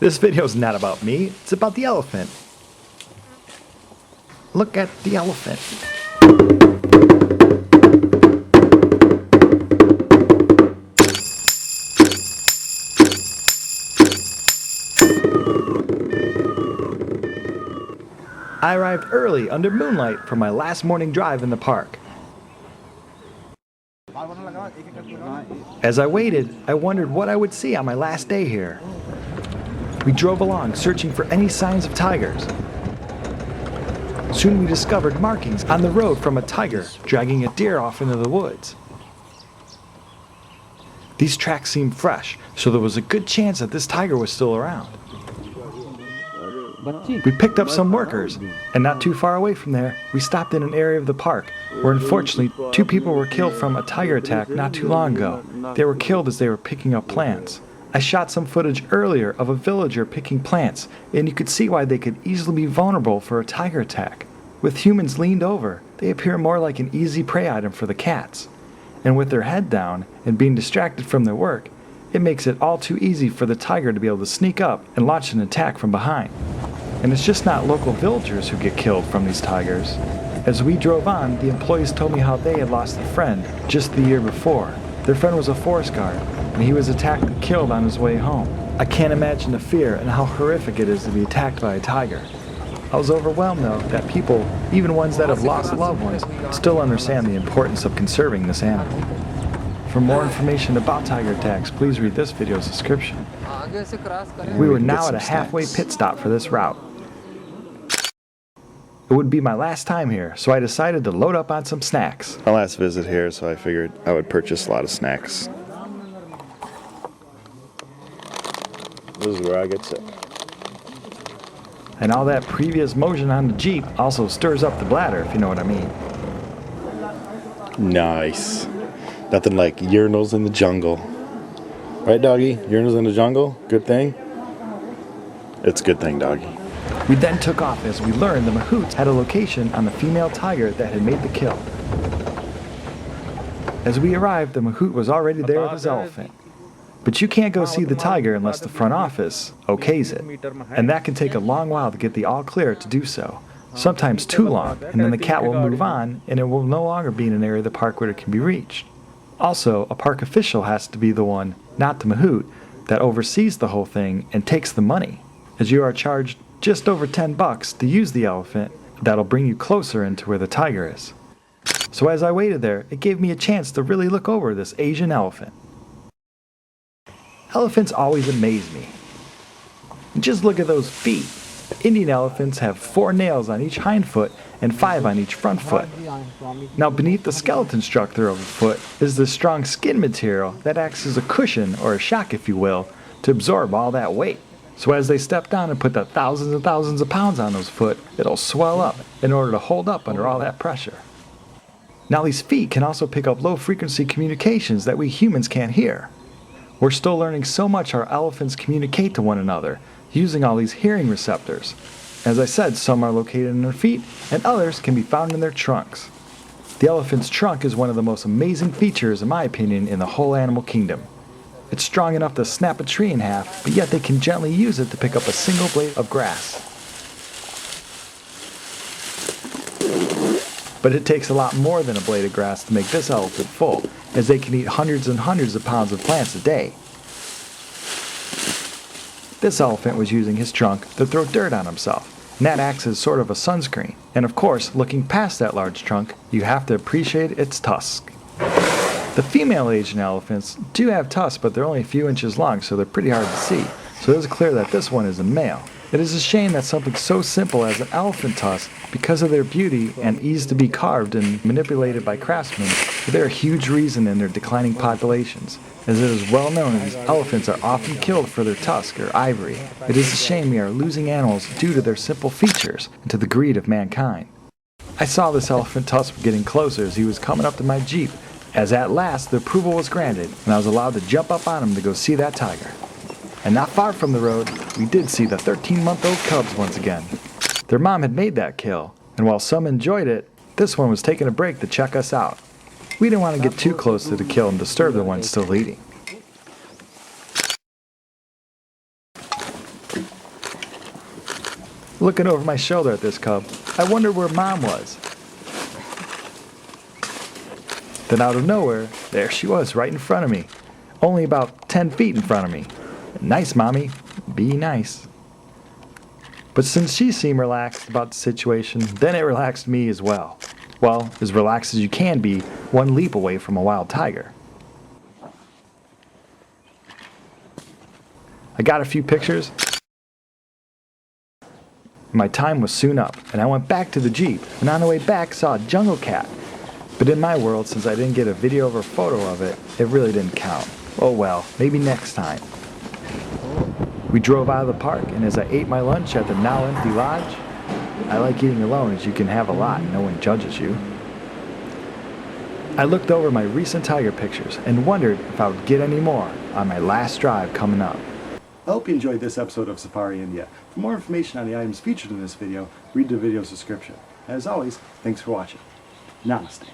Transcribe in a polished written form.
This video's not about me, it's about the elephant. Look at the elephant. I arrived early under moonlight for my last morning drive in the park. As I waited, I wondered what I would see on my last day here. We drove along searching for any signs of tigers. Soon we discovered markings on the road from a tiger dragging a deer off into the woods. These tracks seemed fresh, so there was a good chance that this tiger was still around. We picked up some workers, and not too far away from there, we stopped in an area of the park where unfortunately 2 people were killed from a tiger attack not too long ago. They were killed as they were picking up plants. I shot some footage earlier of a villager picking plants, and you could see why they could easily be vulnerable for a tiger attack. With humans leaned over, they appear more like an easy prey item for the cats. And with their head down and being distracted from their work, it makes it all too easy for the tiger to be able to sneak up and launch an attack from behind. And it's just not local villagers who get killed from these tigers. As we drove on, the employees told me how they had lost a friend just the year before. Their friend was a forest guard, and he was attacked and killed on his way home. I can't imagine the fear and how horrific it is to be attacked by a tiger. I was overwhelmed though that people, even ones that have lost loved ones, still understand the importance of conserving this animal. For more information about tiger attacks, please read this video's description. We were now at a halfway pit stop for this route. It would be my last time here, so I decided to load up on some snacks. My last visit here, so I figured I would purchase a lot of snacks. This is where I get sick. And all that previous motion on the Jeep also stirs up the bladder, if you know what I mean. Nice. Nothing like urinals in the jungle. Right, doggy? Urinals in the jungle? Good thing? It's a good thing, doggy. We then took off as we learned the mahouts had a location on the female tiger that had made the kill. As we arrived, the mahout was already there with his elephant. But you can't go see the tiger unless the front office okays it. And that can take a long while to get the all clear to do so. Sometimes too long, and then the cat will move on and it will no longer be in an area of the park where it can be reached. Also, a park official has to be the one, not the mahout, that oversees the whole thing and takes the money, as you are charged just over $10 to use the elephant that'll bring you closer into where the tiger is. So as I waited there, it gave me a chance to really look over this Asian elephant. Elephants always amaze me. Just look at those feet. Indian elephants have 4 nails on each hind foot and 5 on each front foot. Now beneath the skeleton structure of a foot is the strong skin material that acts as a cushion, or a shock if you will, to absorb all that weight. So as they step down and put the thousands and thousands of pounds on those foot, it'll swell up in order to hold up under all that pressure. Now these feet can also pick up low frequency communications that we humans can't hear. We're still learning so much how elephants communicate to one another, using all these hearing receptors. As I said, some are located in their feet, and others can be found in their trunks. The elephant's trunk is one of the most amazing features, in my opinion, in the whole animal kingdom. It's strong enough to snap a tree in half, but yet they can gently use it to pick up a single blade of grass. But it takes a lot more than a blade of grass to make this elephant full, as they can eat hundreds and hundreds of pounds of plants a day. This elephant was using his trunk to throw dirt on himself, and that acts as sort of a sunscreen. And of course, looking past that large trunk, you have to appreciate its tusks. The female Asian elephants do have tusks, but they're only a few inches long, so they're pretty hard to see. So it's clear that this one is a male. It is a shame that something so simple as an elephant tusk, because of their beauty and ease to be carved and manipulated by craftsmen, they're a huge reason in their declining populations. As it is well known, these elephants are often killed for their tusk or ivory. It is a shame we are losing animals due to their simple features and to the greed of mankind. I saw this elephant tusk getting closer as he was coming up to my Jeep, as at last the approval was granted and I was allowed to jump up on him to go see that tiger. And not far from the road, we did see the 13-month-old cubs once again. Their mom had made that kill, and while some enjoyed it, this one was taking a break to check us out. We didn't want to get too close to the kill and disturb the ones still eating. looking over my shoulder at this cub. I wondered where Mom was. Then out of nowhere, there she was right in front of me. Only about 10 feet in front of me. Nice, Mommy. Be nice. But since she seemed relaxed about the situation, then it relaxed me as well. Well, as relaxed as you can be, one leap away from a wild tiger. I got a few pictures. My time was soon up, and I went back to the Jeep, and on the way back saw a jungle cat. But in my world, since I didn't get a video or photo of it, it really didn't count. Oh well, maybe next time. We drove out of the park, and as I ate my lunch at the now empty lodge, I like eating alone as you can have a lot and no one judges you. I looked over my recent tiger pictures and wondered if I would get any more on my last drive coming up. I hope you enjoyed this episode of Safari India. For more information on the items featured in this video, read the video's description. As always, thanks for watching. Namaste.